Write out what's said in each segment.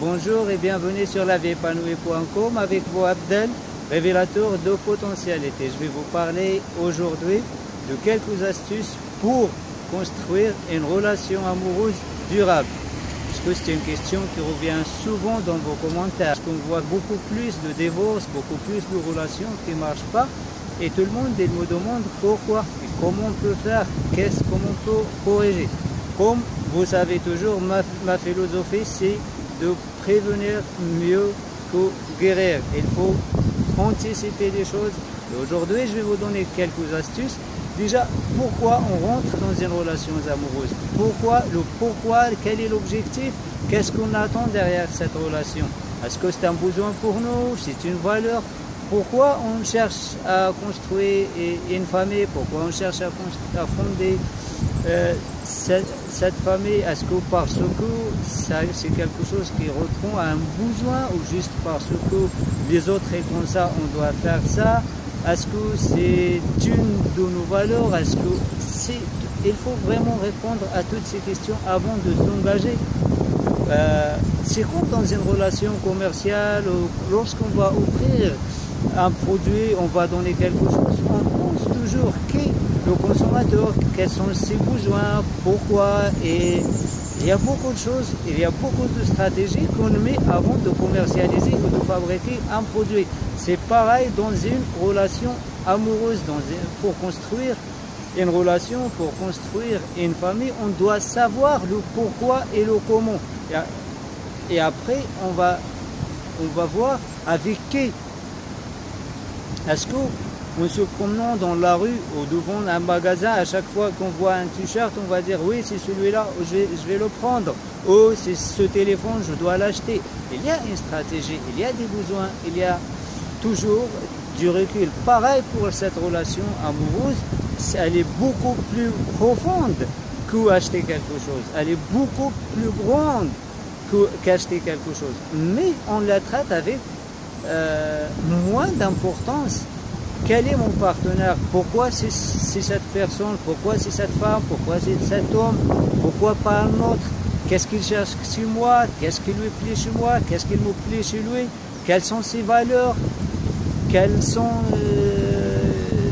Bonjour et bienvenue sur lavieépanouie.com avec vous Abdel, révélateur de potentialité. Je vais vous parler aujourd'hui de quelques astuces pour construire une relation amoureuse durable. Parce que c'est une question qui revient souvent dans vos commentaires. Parce qu'on voit beaucoup plus de divorces, beaucoup plus de relations qui ne marchent pas. Et tout le monde il me demande pourquoi et comment on peut faire, comment on peut corriger. Comme vous savez toujours, ma philosophie c'est de prévenir mieux que guérir. Il faut anticiper les choses. Et aujourd'hui, je vais vous donner quelques astuces. Déjà, pourquoi on rentre dans une relation amoureuse? Pourquoi, quel est l'objectif? Qu'est-ce qu'on attend derrière cette relation? Est-ce que c'est un besoin pour nous? C'est une valeur? Pourquoi on cherche à construire une famille? Pourquoi on cherche à fonder cette famille? Est-ce que parce que c'est quelque chose qui répond à un besoin ou juste parce que les autres font ça, on doit faire ça? Est-ce que c'est une de nos valeurs? Il faut vraiment répondre à toutes ces questions avant de s'engager. C'est comme dans une relation commerciale, lorsqu'on va offrir un produit, on va donner quelque chose, on pense toujours qui le consommateur, quels sont ses besoins, pourquoi, et il y a beaucoup de choses, il y a beaucoup de stratégies qu'on met avant de commercialiser ou de fabriquer un produit. C'est pareil dans une relation amoureuse, pour construire une relation, pour construire une famille, on doit savoir le pourquoi et le comment. Et après, on va voir avec qui. Est-ce qu'en se promenant dans la rue ou devant un magasin, à chaque fois qu'on voit un t-shirt, on va dire oui, c'est celui-là, je vais le prendre. Oh, c'est ce téléphone, je dois l'acheter. Il y a une stratégie, il y a des besoins, il y a toujours du recul. Pareil pour cette relation amoureuse, elle est beaucoup plus profonde qu'acheter quelque chose. Elle est beaucoup plus grande qu'acheter quelque chose. Mais on la traite avec moins d'importance. Quel est mon partenaire? Pourquoi c'est cette personne? Pourquoi c'est cette femme? Pourquoi c'est cet homme? Pourquoi pas un autre? Qu'est-ce qu'il cherche chez moi? Qu'est-ce qui lui plaît chez moi? Qu'est-ce qui me plaît chez lui? Quelles sont ses valeurs? Quelles sont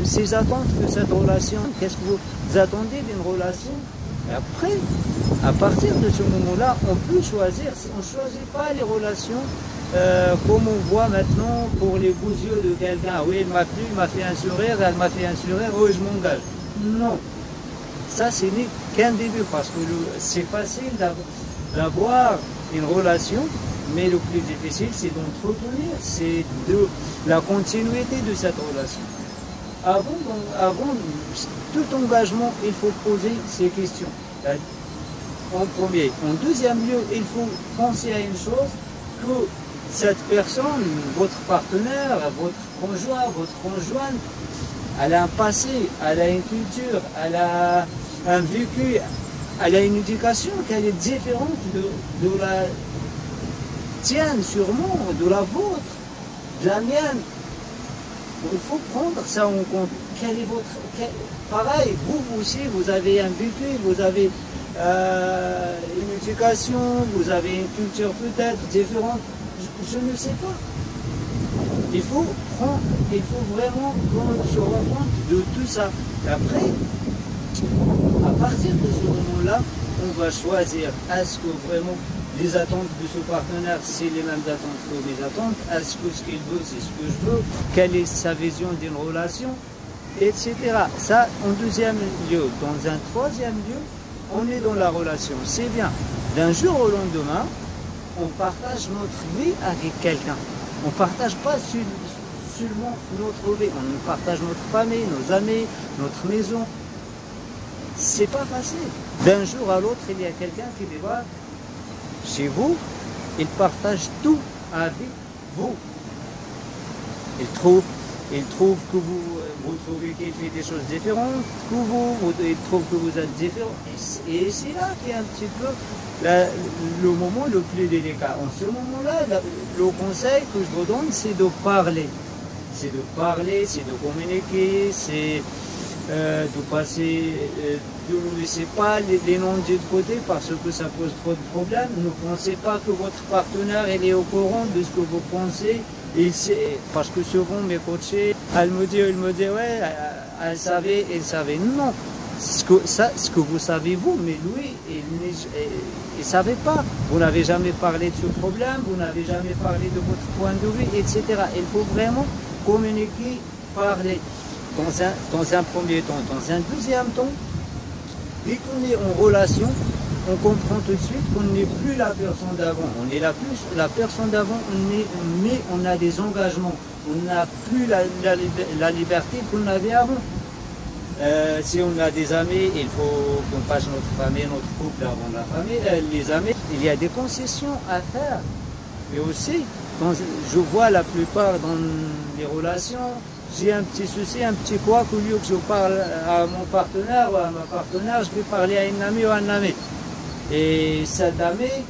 ses attentes de cette relation? Qu'est-ce que vous attendez d'une relation? Et après, à partir de ce moment-là, on peut choisir. On ne choisit pas les relations comme on voit maintenant pour les beaux yeux de quelqu'un. Oui, il m'a plu, il m'a fait un sourire, elle m'a fait un sourire, oui, je m'engage. Non, ça ce n'est qu'un début parce que c'est facile d'avoir une relation, mais le plus difficile c'est d'entretenir, c'est de la continuité de cette relation. Avant tout engagement, il faut poser ces questions. En premier. En deuxième lieu, il faut penser à une chose, que cette personne, votre partenaire, votre conjoint, votre conjointe, elle a un passé, elle a une culture, elle a un vécu, elle a une éducation qui est différente de la tienne sûrement, de la vôtre, de la mienne. Il faut prendre ça en compte. Quel est pareil, vous aussi, vous avez un vécu, vous avez une éducation, vous avez une culture peut-être différente. Je ne sais pas. Il faut vraiment qu'on se rende compte de tout ça. Et après, à partir de ce moment-là, on va choisir. Est-ce que vraiment les attentes de ce partenaire, c'est les mêmes attentes que mes attentes? Est-ce que ce qu'il veut, c'est ce que je veux? Quelle est sa vision d'une relation? Etc. Ça, en deuxième lieu. Dans un troisième lieu, on est dans la relation. C'est bien. D'un jour au lendemain, on partage notre vie avec quelqu'un. On ne partage pas seulement notre vie. On partage notre famille, nos amis, notre maison. C'est pas facile. D'un jour à l'autre, il y a quelqu'un qui débarque chez vous. Il partage tout avec vous. Il trouve que vous trouvez qu'il fait des choses différentes que vous, il trouve que vous êtes différent. Et c'est là qu'il y a un petit peu le moment le plus délicat. En ce moment-là, le conseil que je vous donne, c'est de parler. C'est de parler, c'est de communiquer, c'est de passer, de ne laisser pas les non-dits de côté parce que ça pose trop de problèmes. Ne pensez pas que votre partenaire il est au courant de ce que vous pensez. Il sait, parce que souvent mes coachés, elle me dit ouais, elle savait. Non, ce que vous savez vous, mais lui, il savait pas. Vous n'avez jamais parlé de ce problème, vous n'avez jamais parlé de votre point de vue, etc. Il faut vraiment communiquer, parler. Dans un premier temps. Dans un deuxième temps, dès qu'on est en relation, on comprend tout de suite qu'on n'est plus la personne d'avant. On est la personne d'avant, mais on a des engagements. On n'a plus la liberté qu'on avait avant. Si on a des amis, il faut qu'on passe notre famille, notre couple avant la famille. Les amis, il y a des concessions à faire. Et aussi, je vois la plupart dans les relations, j'ai un petit souci, un petit quoi, qu'au lieu que je parle à mon partenaire ou à ma partenaire, je vais parler à une amie ou à un ami. Et cette amie,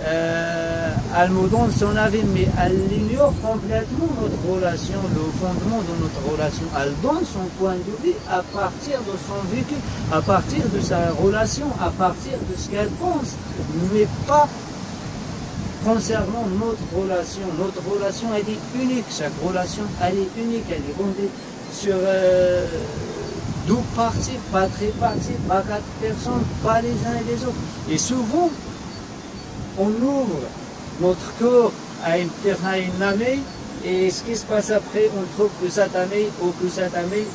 elle me donne son avis, mais elle ignore complètement notre relation, le fondement de notre relation. Elle donne son point de vue à partir de son vécu, à partir de sa relation, à partir de ce qu'elle pense, mais pas concernant notre relation. Notre relation, elle est unique. Chaque relation, elle est unique. Elle est fondée sur 12 parties, pas 13 parties, pas 4 personnes, pas les uns et les autres. Et souvent, on ouvre notre corps à une amie, et ce qui se passe après, on trouve que cette amie ou que cette amie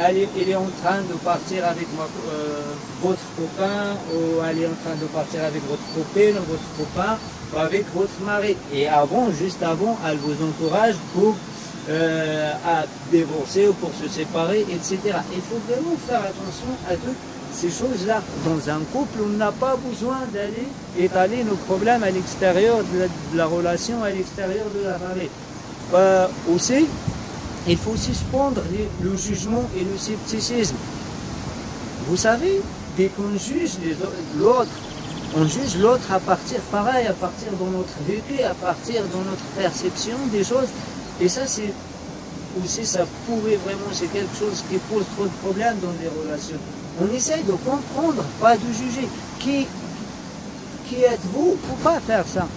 elle est en train de partir avec votre copain, ou elle est en train de partir avec votre copine, ou votre copain, ou avec votre mari. Et juste avant, elle vous encourage pour à divorcer ou pour se séparer, etc. Il faut vraiment faire attention à toutes ces choses-là. Dans un couple, on n'a pas besoin d'aller étaler nos problèmes à l'extérieur de la relation, à l'extérieur de la famille. Aussi, il faut suspendre le jugement et le scepticisme. Vous savez, dès qu'on juge l'autre, on juge l'autre à partir de notre vécu, à partir de notre perception des choses. Et ça, c'est aussi, ça pourrait vraiment, c'est quelque chose qui pose trop de problèmes dans les relations. On essaye de comprendre, pas de juger. Qui êtes-vous pour pas faire ça?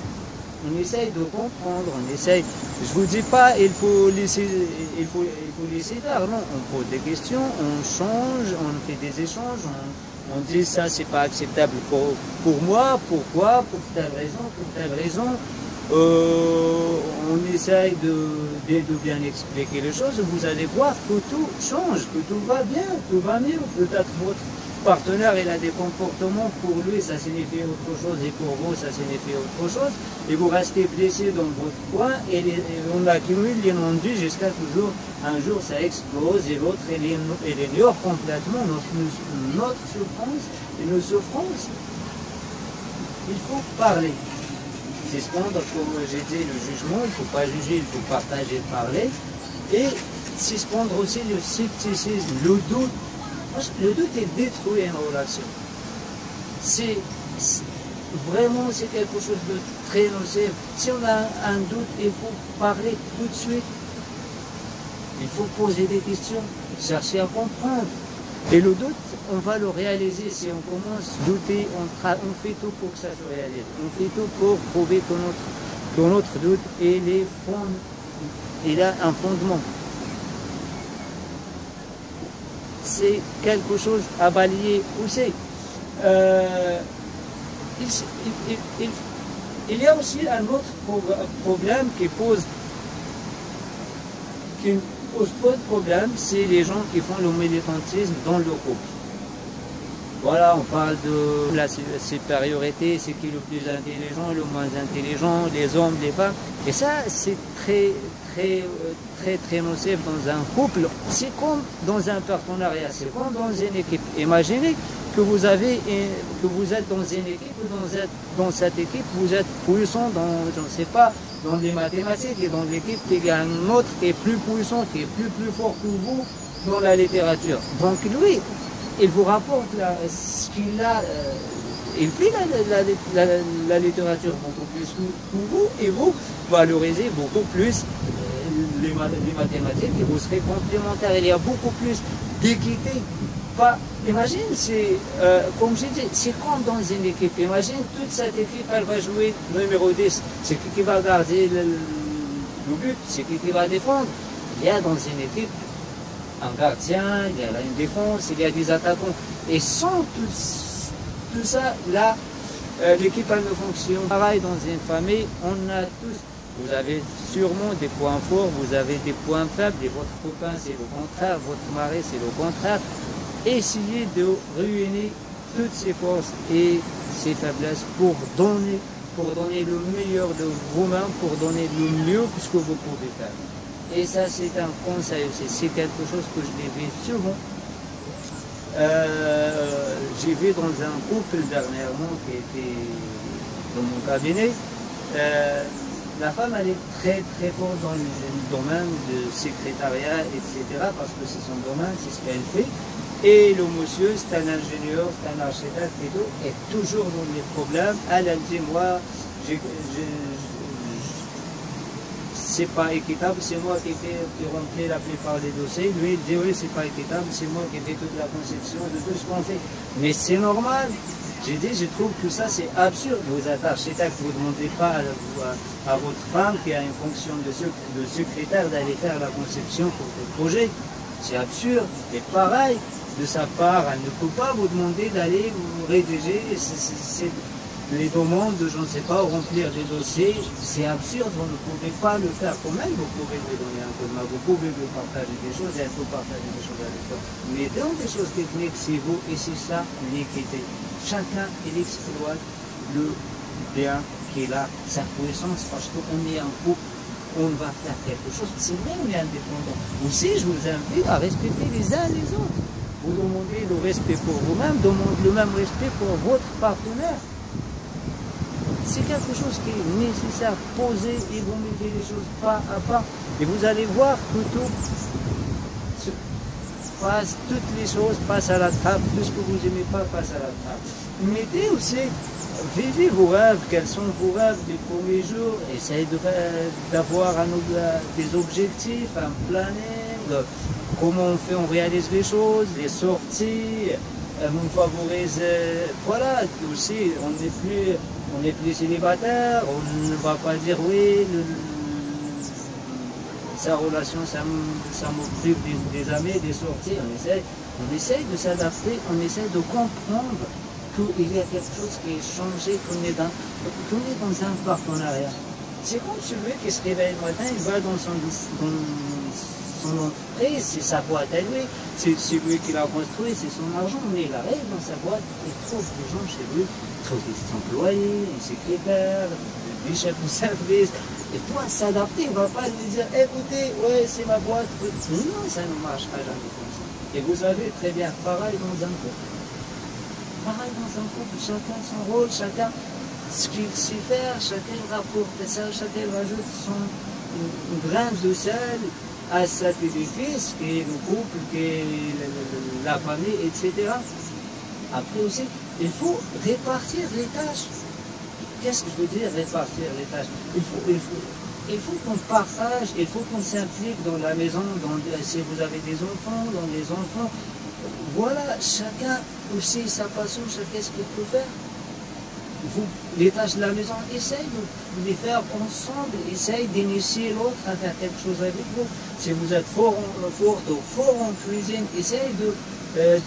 On essaye de comprendre, on essaye. Je vous dis pas, il faut laisser faire. Non, on pose des questions, on change, on fait des échanges, on dit ça, c'est pas acceptable pour moi, pourquoi, pour telle raison. On essaye de bien expliquer les choses. Vous allez voir que tout change, que tout va bien, tout va mieux. Peut-être votre partenaire, il a des comportements, pour lui ça signifie autre chose et pour vous ça signifie autre chose, et vous restez blessé dans votre coin, et on accumule les non-dits jusqu'à toujours un jour ça explose et l'autre il ignore complètement notre souffrance et nos souffrances. Il faut parler, suspendre, comme j'ai dit, le jugement. Il ne faut pas juger, il faut partager, parler, et suspendre aussi le scepticisme, le doute. Le doute est détruit en relation. Vraiment, c'est quelque chose de très nocif. Si on a un doute, il faut parler tout de suite. Il faut poser des questions, chercher à comprendre. Et le doute, on va le réaliser. Si on commence à douter, on fait tout pour que ça se réalise. On fait tout pour prouver que notre doute, il a un fondement. C'est quelque chose à balayer aussi. Il y a aussi un autre problème qui pose trop de problèmes, c'est les gens qui font le militantisme dans le couple. Voilà, on parle de la supériorité, c'est qui le plus intelligent, le moins intelligent, les hommes, les femmes. Et ça, c'est très nocif dans un couple. C'est comme dans un partenariat, c'est comme dans une équipe. Imaginez que vous êtes dans une équipe, dans cette équipe, vous êtes puissant dans, je ne sais pas, dans les mathématiques, et dans l'équipe, il y a un autre qui est plus puissant, qui est plus fort que vous dans la littérature. Donc lui, il vous rapporte ce qu'il a, il fait la littérature beaucoup plus que vous, et vous valorisez beaucoup plus les mathématiques, et vous serez complémentaires. Il y a beaucoup plus d'équité. Imagine, comme j'ai dit, c'est comme dans une équipe. Imagine, toute cette équipe, elle va jouer numéro 10. C'est qui va garder le but, c'est qui va défendre. Il y a dans une équipe un gardien, il y a une défense, il y a des attaquants. Et sans tout ça, là, l'équipe elle ne fonctionne. Pareil, dans une famille, on a tous, vous avez sûrement des points forts, vous avez des points faibles, et votre copain c'est le contraire, votre mari c'est le contraire. Essayez de réunir toutes ces forces et ces faiblesses pour donner le meilleur de vous-même, pour donner le mieux que ce que vous pouvez faire. Et ça, c'est un conseil aussi. C'est quelque chose que je l'ai vu souvent. J'ai vu dans un couple dernièrement qui était dans mon cabinet. La femme, elle est très très forte dans le domaine du secrétariat, etc. Parce que c'est son domaine, c'est ce qu'elle fait. Et le monsieur, c'est un ingénieur, c'est un architecte et tout, est toujours dans les problèmes. Elle dit, moi, c'est pas équitable, c'est moi qui remplis la plupart des dossiers. Lui, il dit, oui, c'est pas équitable, c'est moi qui fais toute la conception de tout ce qu'on fait. Mais c'est normal. J'ai dit, je trouve que ça, c'est absurde. Vous êtes architecte, vous ne demandez pas à votre femme qui a une fonction de secrétaire d'aller faire la conception pour le projet. C'est absurde. Et pareil, de sa part, elle ne peut pas vous demander d'aller vous rédiger les demandes, je ne sais pas, remplir des dossiers. C'est absurde, vous ne pouvez pas le faire quand même, vous pouvez lui donner un coup de main, vous pouvez lui partager des choses et elle peut partager des choses avec toi. Mais dans des choses techniques, c'est vous et c'est ça l'équité. Chacun, il exploite le bien qu'il a, sa puissance, parce qu'on est un couple, on va faire quelque chose. C'est vrai, on est indépendant. Aussi, je vous invite à respecter les uns les autres. Vous demandez le respect pour vous-même, demandez le même respect pour votre partenaire. C'est quelque chose qui est nécessaire. Posez et vous mettez les choses pas à pas. Et vous allez voir que toutes les choses passent à la trappe. Tout ce que vous n'aimez pas passe à la trappe. Mettez aussi, vivez vos rêves. Quels sont vos rêves des premiers jours? Essayez d'avoir des objectifs, un planning. Comment on réalise les choses, les sorties, on favorise, voilà, aussi, on n'est plus célibataire, on ne va pas dire oui, sa relation, ça m'occupe des amis, des sorties, on essaye de s'adapter, on essaye de comprendre qu'il y a quelque chose qui est changé, qu'on est dans un partenariat. C'est comme celui qui se réveille le matin, il va dans son entreprise, c'est sa boîte à lui, c'est lui qui l'a construit, c'est son argent, mais il arrive dans sa boîte et trouve des gens chez lui, trouve des employés, des secrétaires, des chefs de service, et toi s'adapter, on ne va pas lui dire, écoutez, ouais, c'est ma boîte, non, ça ne marchera jamais comme ça. Et vous savez très bien, pareil dans un couple. Pareil dans un couple, chacun son rôle, chacun ce qu'il sait faire, chacun rapporte ça, chacun rajoute son grain de sel à cet édifice qui est le couple, qui est la famille, etc. Après aussi, il faut répartir les tâches. Qu'est-ce que je veux dire répartir les tâches? Il faut qu'on partage, il faut qu'on s'implique dans la maison, si vous avez des enfants, dans les enfants. Voilà, chacun aussi sa passion, chacun ce qu'il peut faire. Les tâches de la maison, essayez de les faire ensemble, essayez d'initier l'autre à faire quelque chose avec vous. Si vous êtes fort en cuisine, essayez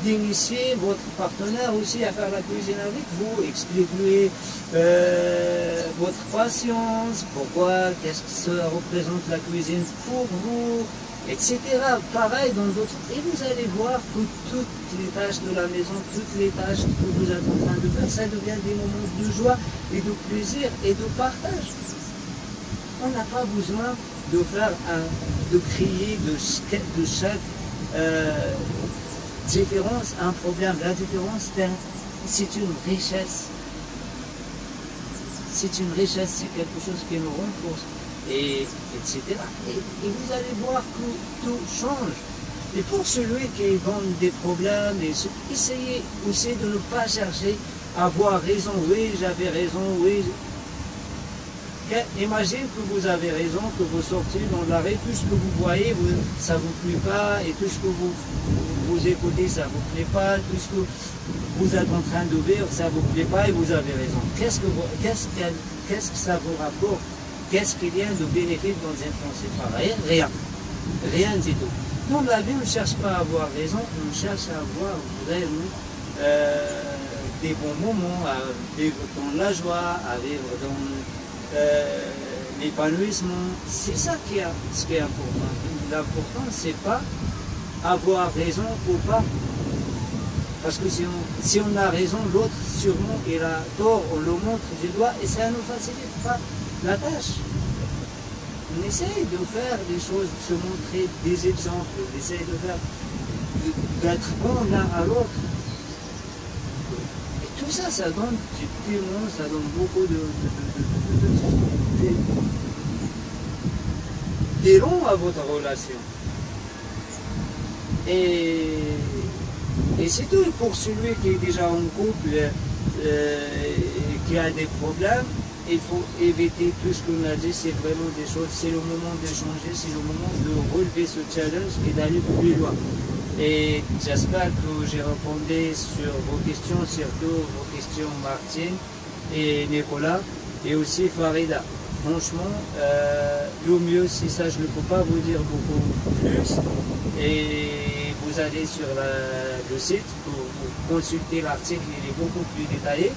d'initier votre partenaire aussi à faire la cuisine avec vous. Expliquez-lui votre patience, pourquoi, qu'est-ce que ça représente la cuisine pour vous, etc. Pareil dans d'autres. Et vous allez voir que toutes les tâches de la maison, toutes les tâches que vous êtes en train de faire, ça devient des moments de joie et de plaisir et de partage. On n'a pas besoin de faire de créer de chaque différence un problème. La différence, c'est une richesse. C'est une richesse, c'est quelque chose qui nous renforce. Etc. Et vous allez voir que tout change. Et pour celui qui est dans des problèmes, essayez aussi de ne pas chercher à avoir raison. Oui, j'avais raison, oui. Imagine que vous avez raison, que vous sortez dans l'arrêt, tout ce que vous voyez, ça ne vous plaît pas, et tout ce que vous écoutez, ça ne vous plaît pas, tout ce que vous êtes en train de vivre, ça ne vous plaît pas, et vous avez raison. Qu'est-ce que ça vous rapporte? Qu'est-ce qu'il y a de bénéfique dans un principe pareil? Rien. Rien du tout. Dans la vie, on ne cherche pas à avoir raison, on cherche à avoir vraiment des bons moments, à vivre dans la joie, à vivre dans l'épanouissement. C'est ça ce qui est important. L'important, c'est pas avoir raison ou pas. Parce que si on a raison, l'autre sûrement il a tort, on le montre du doigt et ça ne nous facilite pas la tâche. On essaye de faire des choses, de se montrer des exemples, on essaye d'être bon l'un à l'autre. Et tout ça, ça donne du piment, ça donne beaucoup d'élan à votre relation. Et c'est tout pour celui qui est déjà en couple, qui a des problèmes. Il faut éviter tout ce qu'on a dit, c'est vraiment des choses, c'est le moment de changer, c'est le moment de relever ce challenge et d'aller plus loin. Et j'espère que j'ai répondu sur vos questions, surtout vos questions Martine et Nicolas, et aussi Farida. Franchement, le mieux, c'est ça, je ne peux pas vous dire beaucoup plus. Et vous allez sur le site pour consulter l'article, il est beaucoup plus détaillé.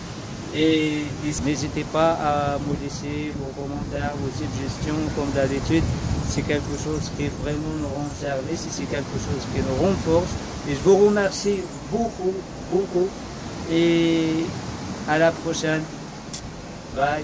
Et n'hésitez pas à me laisser vos commentaires, vos suggestions, comme d'habitude. C'est quelque chose qui vraiment nous rend service, c'est quelque chose qui nous renforce. Et je vous remercie beaucoup, beaucoup. Et à la prochaine. Bye.